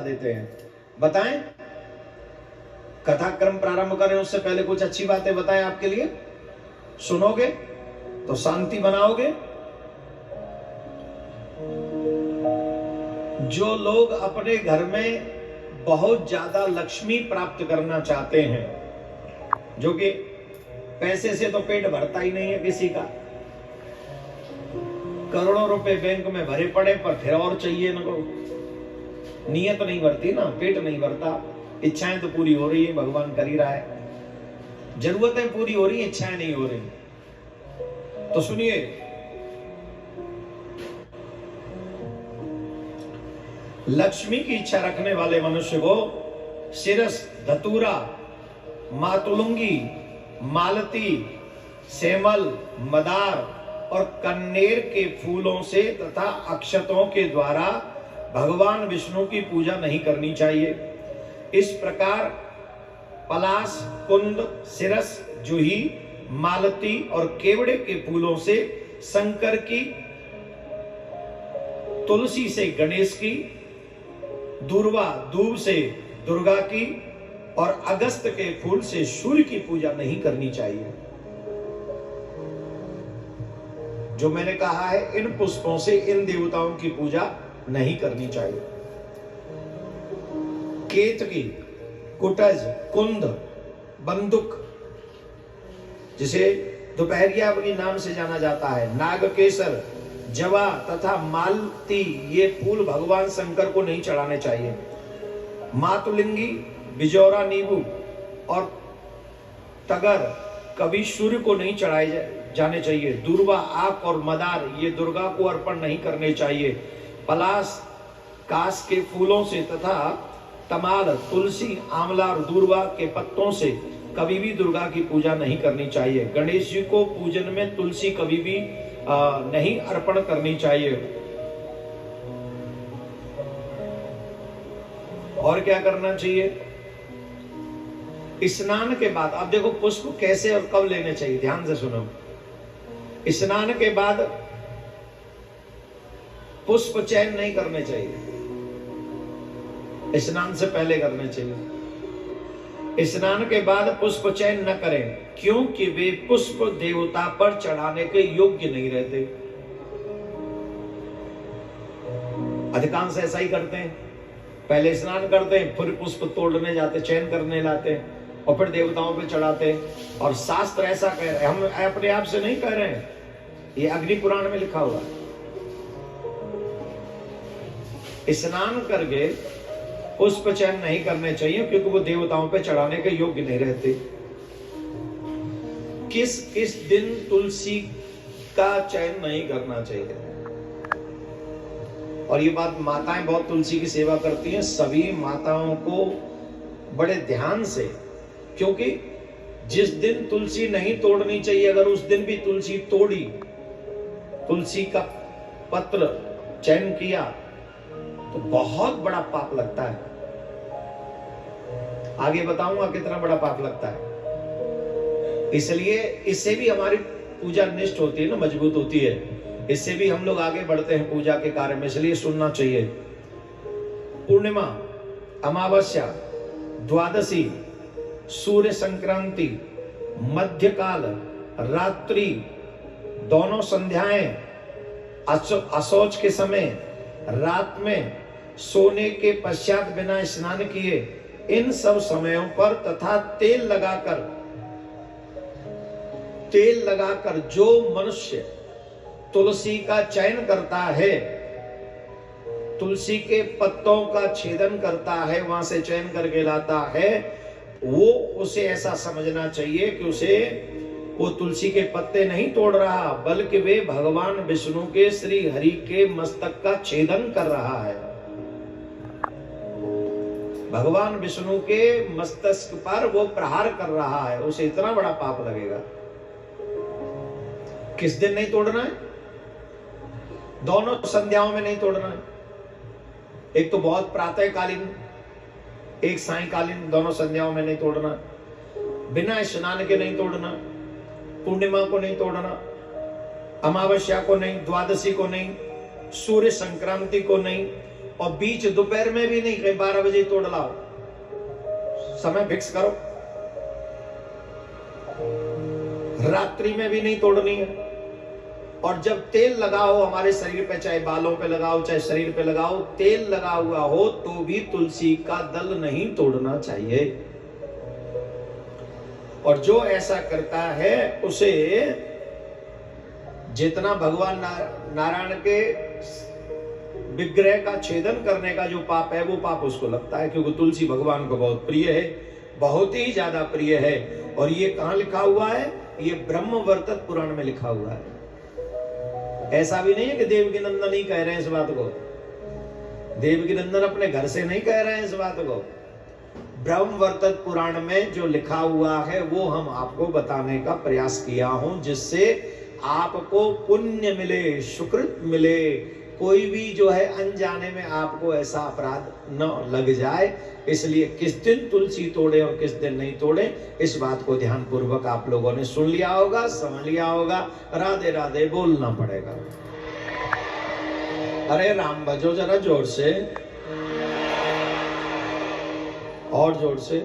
देते हैं। बताएं, कथा क्रम प्रारंभ करें उससे पहले कुछ अच्छी बातें बताएं आपके लिए। सुनोगे तो शांति बनाओगे। जो लोग अपने घर में बहुत ज्यादा लक्ष्मी प्राप्त करना चाहते हैं, जो कि पैसे से तो पेट भरता ही नहीं है किसी का, करोड़ों रुपए बैंक में भरे पड़े पर फिर और चाहिए न को, नीयत नहीं भरती ना, पेट नहीं भरता। इच्छाएं तो पूरी हो रही है, भगवान कर ही रहा है, जरूरतें पूरी हो रही, इच्छाएं नहीं हो रही। तो सुनिए, लक्ष्मी की इच्छा रखने वाले मनुष्य को सिरस, धतूरा, मातुलुंगी, मालती, सेमल, मदार और कन्नेर के फूलों से तथा अक्षतों के द्वारा भगवान विष्णु की पूजा नहीं करनी चाहिए। इस प्रकार पलाश, कुंद, सिरस, जूही, मालती और केवड़े के फूलों से शंकर की, तुलसी से गणेश की, दूर्वा दूब से दुर्गा की और अगस्त के फूल से सूर्य की पूजा नहीं करनी चाहिए। जो मैंने कहा है, इन पुष्पों से इन देवताओं की पूजा नहीं करनी चाहिए। केतकी, कुटज, कुंद, बंदुक, जिसे दोपहरिया के नाम से जाना जाता है, नागकेसर, जवा तथा मालती, ये फूल भगवान शंकर को नहीं चढ़ाने चाहिए। मातुलिंगी, बिजौरा नींबू और तगर कभी सूर्य को नहीं चढ़ाए जाने चाहिए। दूर्वा, आक और मदार ये दुर्गा को अर्पण नहीं करने चाहिए। पलाश, कास के फूलों से तथा तमाल, तुलसी, आंवला और दूर्वा के पत्तों से कभी भी दुर्गा की पूजा नहीं करनी चाहिए। गणेश जी को पूजन में तुलसी कभी भी नहीं अर्पण करनी चाहिए। और क्या करना चाहिए? स्नान के बाद, अब देखो पुष्प कैसे और कब लेने चाहिए, ध्यान से सुनो। स्नान के बाद पुष्प चयन नहीं करने चाहिए, स्नान से पहले करने चाहिए। स्नान के बाद पुष्प चयन न करें, क्योंकि वे पुष्प देवता पर चढ़ाने के योग्य नहीं रहते। अधिकांश ऐसा ही करते हैं, पहले स्नान करते हैं, फिर पुष्प तोड़ने जाते, चयन करने लाते हैं और फिर देवताओं पे चढ़ाते हैं। और शास्त्र ऐसा कह रहे हैं, हम अपने आप से नहीं कह रहे हैं, ये अग्नि पुराण में लिखा हुआ है। स्नान करके पुष्प चयन नहीं करने चाहिए, क्योंकि वो देवताओं पे चढ़ाने के योग्य नहीं रहते। किस किस दिन तुलसी का चयन नहीं करना चाहिए? और ये बात माताएं बहुत तुलसी की सेवा करती हैं, सभी माताओं को बड़े ध्यान से, क्योंकि जिस दिन तुलसी नहीं तोड़नी चाहिए, अगर उस दिन भी तुलसी तोड़ी, तुलसी का पत्र चयन किया, तो बहुत बड़ा पाप लगता है। आगे बताऊंगा कितना बड़ा पाप लगता है। इसलिए इससे भी हमारी पूजा निष्ठ होती है ना, मजबूत होती है, इससे भी हम लोग आगे बढ़ते हैं पूजा के कार्य में, इसलिए सुनना चाहिए। पूर्णिमा, अमावस्या, द्वादशी, सूर्य संक्रांति, मध्यकाल, रात्रि, दोनों संध्याएं, असौच के समय, रात में सोने के पश्चात बिना स्नान किए, इन सब समयों पर तथा तेल लगाकर जो मनुष्य तुलसी का चयन करता है, तुलसी के पत्तों का छेदन करता है, वहां से चयन करके लाता है, वो उसे ऐसा समझना चाहिए कि उसे वो तुलसी के पत्ते नहीं तोड़ रहा, बल्कि वे भगवान विष्णु के श्री हरि के मस्तक का छेदन कर रहा है। भगवान विष्णु के मस्तक पर वो प्रहार कर रहा है, उसे इतना बड़ा पाप लगेगा। किस दिन नहीं तोड़ना है? दोनों संध्याओं में नहीं तोड़ना है। एक तो बहुत प्रातःकालीन, एक सायंकालीन, दोनों संध्याओं में नहीं तोड़ना। बिना स्नान के नहीं तोड़ना, पूर्णिमा को नहीं तोड़ना, अमावस्या को नहीं, द्वादशी को नहीं, सूर्य संक्रांति को नहीं, और बीच दोपहर में भी नहीं, कहीं 12 बजे तोड़ लाओ, समय फिक्स करो। रात्रि में भी नहीं तोड़नी है। और जब तेल लगाओ हमारे शरीर पे, चाहे बालों पे लगाओ चाहे शरीर पे लगाओ, तेल लगा हुआ हो तो भी तुलसी का दल नहीं तोड़ना चाहिए। और जो ऐसा करता है उसे जितना भगवान नारायण के विग्रह का छेदन करने का जो पाप है वो पाप उसको लगता है, क्योंकि तुलसी भगवान को बहुत प्रिय है, बहुत ही ज्यादा प्रिय है। और ये कहां लिखा हुआ है? ये ब्रह्मवर्तक पुराण में लिखा हुआ है। ऐसा भी नहीं है कि देवकी नंदन ही कह रहे हैं इस बात को, देवकी नंदन अपने घर से नहीं कह रहे हैं इस बात को। ब्रह्मवर्तक पुराण में जो लिखा हुआ है वो हम आपको बताने का प्रयास किया हूं, जिससे आपको पुण्य मिले, सुकृत मिले, कोई भी जो है अनजाने में आपको ऐसा अपराध न लग जाए। इसलिए किस दिन तुलसी तोड़े और किस दिन नहीं तोड़े, इस बात को ध्यान पूर्वक आप लोगों ने सुन लिया होगा, समझ लिया होगा। राधे राधे बोलना पड़ेगा। अरे राम भजो जरा जोर से, और जोर से।